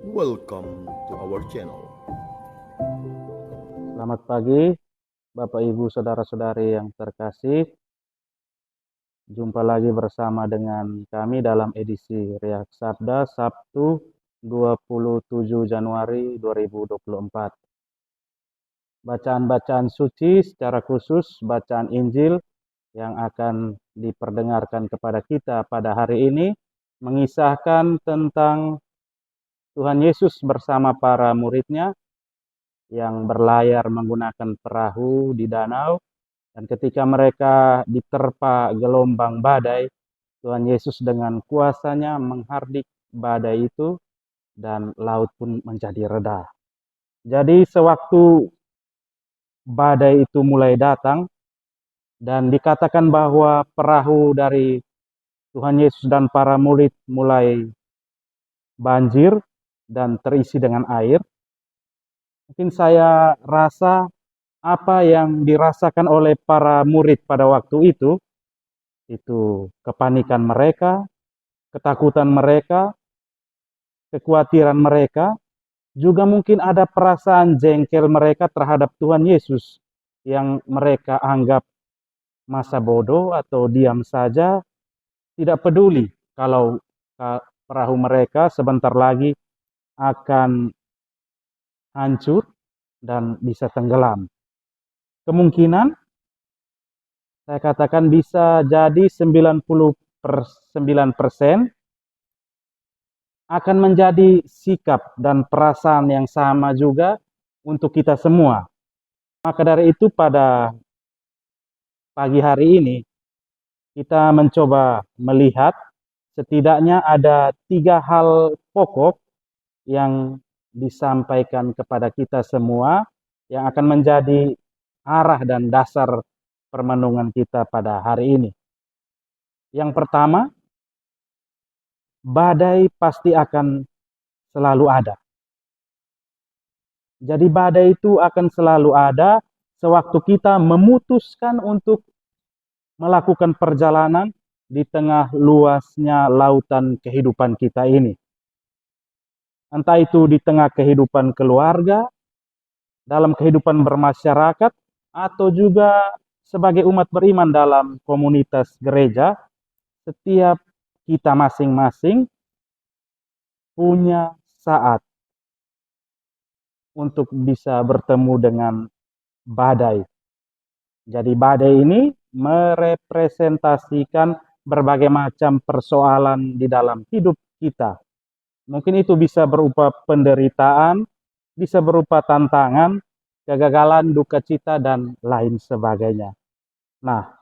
Welcome to our channel. Selamat pagi, Bapak Ibu Saudara-saudari yang terkasih. Jumpa lagi bersama dengan kami dalam edisi Riak Sabda Sabtu 27 Januari 2024. Bacaan-bacaan suci secara khusus bacaan Injil yang akan diperdengarkan kepada kita pada hari ini mengisahkan tentang Tuhan Yesus bersama para murid-Nya yang berlayar menggunakan perahu di danau. Dan ketika mereka diterpa gelombang badai, Tuhan Yesus dengan kuasanya menghardik badai itu dan laut pun menjadi reda. Jadi sewaktu badai itu mulai datang dan dikatakan bahwa perahu dari Tuhan Yesus dan para murid mulai banjir dan terisi dengan air, mungkin saya rasa apa yang dirasakan oleh para murid pada waktu itu kepanikan mereka, ketakutan mereka, kekhawatiran mereka, juga mungkin ada perasaan jengkel mereka terhadap Tuhan Yesus yang mereka anggap masa bodoh atau diam saja, tidak peduli kalau perahu mereka sebentar lagi akan hancur dan bisa tenggelam. Kemungkinan saya katakan bisa jadi 99% akan menjadi sikap dan perasaan yang sama juga untuk kita semua. Maka dari itu pada pagi hari ini kita mencoba melihat setidaknya ada 3 hal pokok yang disampaikan kepada kita semua yang akan menjadi arah dan dasar permenungan kita pada hari ini. Yang pertama, badai pasti akan selalu ada. Jadi badai itu akan selalu ada sewaktu kita memutuskan untuk melakukan perjalanan di tengah luasnya lautan kehidupan kita ini. Entah itu di tengah kehidupan keluarga, dalam kehidupan bermasyarakat, atau juga sebagai umat beriman dalam komunitas gereja, setiap kita masing-masing punya saat untuk bisa bertemu dengan badai. Jadi badai ini merepresentasikan berbagai macam persoalan di dalam hidup kita. Mungkin itu bisa berupa penderitaan, bisa berupa tantangan, kegagalan, duka cita, dan lain sebagainya. Nah,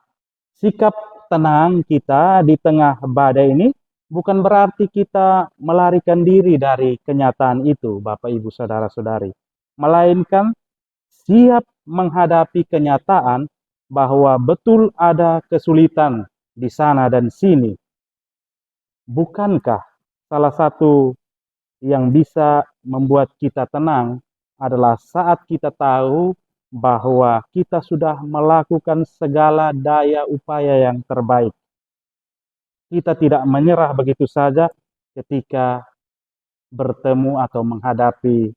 sikap tenang kita di tengah badai ini bukan berarti kita melarikan diri dari kenyataan itu, Bapak Ibu Saudara-saudari. Melainkan siap menghadapi kenyataan bahwa betul ada kesulitan di sana dan sini. Bukankah salah satu yang bisa membuat kita tenang adalah saat kita tahu bahwa kita sudah melakukan segala daya upaya yang terbaik. Kita tidak menyerah begitu saja ketika bertemu atau menghadapi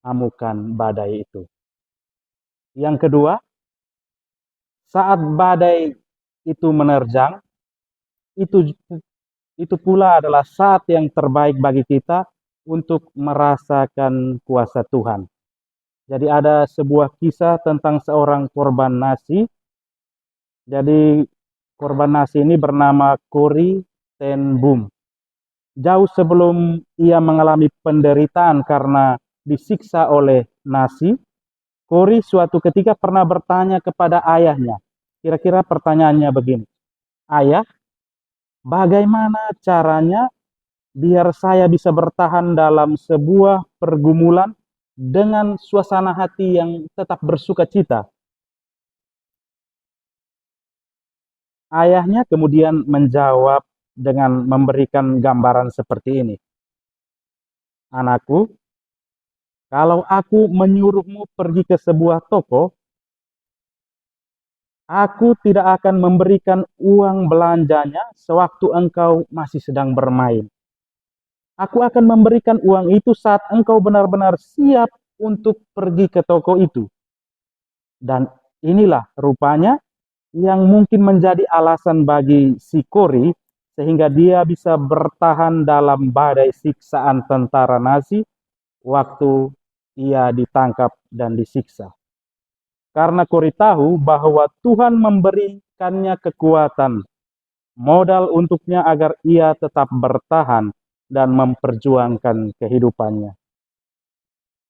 amukan badai itu. Yang kedua, saat badai itu menerjang, itu itu pula adalah saat yang terbaik bagi kita untuk merasakan kuasa Tuhan. Jadi ada sebuah kisah tentang seorang korban nasi. Jadi korban nasi ini bernama Corrie ten Boom. Jauh sebelum ia mengalami penderitaan karena disiksa oleh nasi, Corrie suatu ketika pernah bertanya kepada ayahnya. Kira-kira pertanyaannya begini, "Ayah, bagaimana caranya biar saya bisa bertahan dalam sebuah pergumulan dengan suasana hati yang tetap bersuka cita?" Ayahnya kemudian menjawab dengan memberikan gambaran seperti ini. "Anakku, kalau aku menyuruhmu pergi ke sebuah toko, aku tidak akan memberikan uang belanjanya sewaktu engkau masih sedang bermain. Aku akan memberikan uang itu saat engkau benar-benar siap untuk pergi ke toko itu. Dan inilah rupanya yang mungkin menjadi alasan bagi si Kori sehingga dia bisa bertahan dalam badai siksaan tentara Nazi waktu ia ditangkap dan disiksa. Karena Kori tahu bahwa Tuhan memberikannya kekuatan, modal untuknya agar ia tetap bertahan dan memperjuangkan kehidupannya.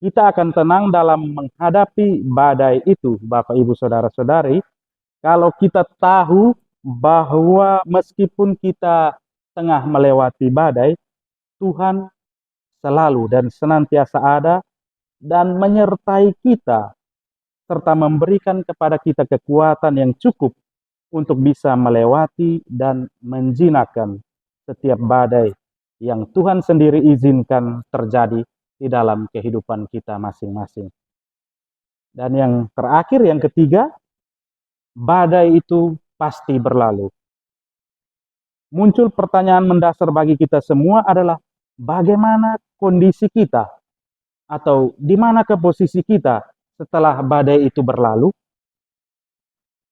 Kita akan tenang dalam menghadapi badai itu, Bapak Ibu Saudara-saudari, kalau kita tahu bahwa meskipun kita tengah melewati badai, Tuhan selalu dan senantiasa ada dan menyertai kita, serta memberikan kepada kita kekuatan yang cukup untuk bisa melewati dan menjinakkan setiap badai yang Tuhan sendiri izinkan terjadi di dalam kehidupan kita masing-masing. Dan yang terakhir, yang ketiga, badai itu pasti berlalu. Muncul pertanyaan mendasar bagi kita semua adalah bagaimana kondisi kita atau di mana posisi kita setelah badai itu berlalu.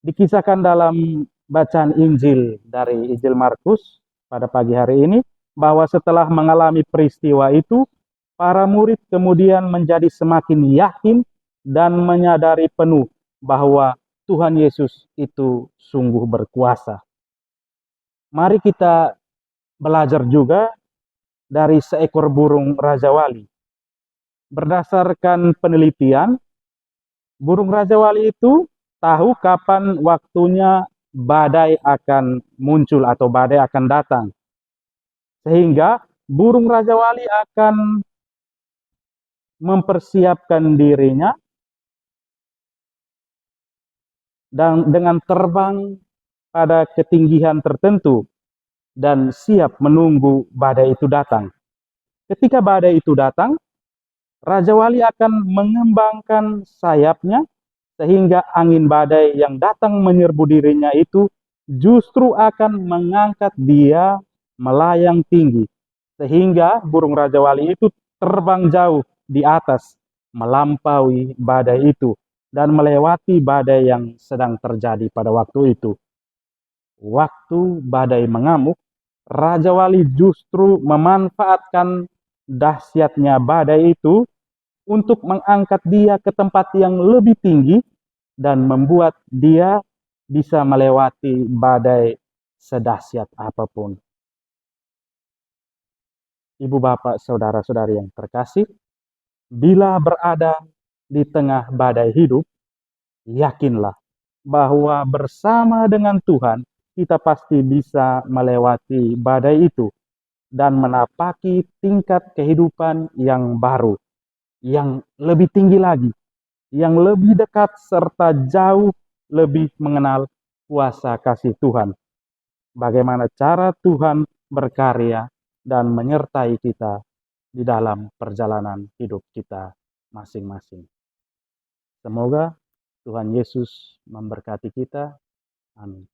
Dikisahkan dalam bacaan Injil dari Injil Markus pada pagi hari ini bahwa setelah mengalami peristiwa itu, para murid kemudian menjadi semakin yakin dan menyadari penuh bahwa Tuhan Yesus itu sungguh berkuasa. Mari kita belajar juga dari seekor burung Raja Wali. Berdasarkan penelitian, burung Raja Wali itu tahu kapan waktunya badai akan muncul atau badai akan datang. Sehingga burung Raja Wali akan mempersiapkan dirinya dan dengan terbang pada ketinggian tertentu dan siap menunggu badai itu datang. Ketika badai itu datang, Raja Wali akan mengembangkan sayapnya sehingga angin badai yang datang menyerbu dirinya itu justru akan mengangkat dia melayang tinggi. Sehingga burung Raja Wali itu terbang jauh di atas, melampaui badai itu dan melewati badai yang sedang terjadi pada waktu itu. Waktu badai mengamuk, Raja Wali justru memanfaatkan dahsyatnya badai itu untuk mengangkat dia ke tempat yang lebih tinggi dan membuat dia bisa melewati badai sedahsyat apapun. Ibu bapak saudara-saudari yang terkasih, bila berada di tengah badai hidup, yakinlah bahwa bersama dengan Tuhan kita pasti bisa melewati badai itu dan menapaki tingkat kehidupan yang baru, yang lebih tinggi lagi, yang lebih dekat serta jauh lebih mengenal kuasa kasih Tuhan. Bagaimana cara Tuhan berkarya dan menyertai kita di dalam perjalanan hidup kita masing-masing. Semoga Tuhan Yesus memberkati kita. Amin.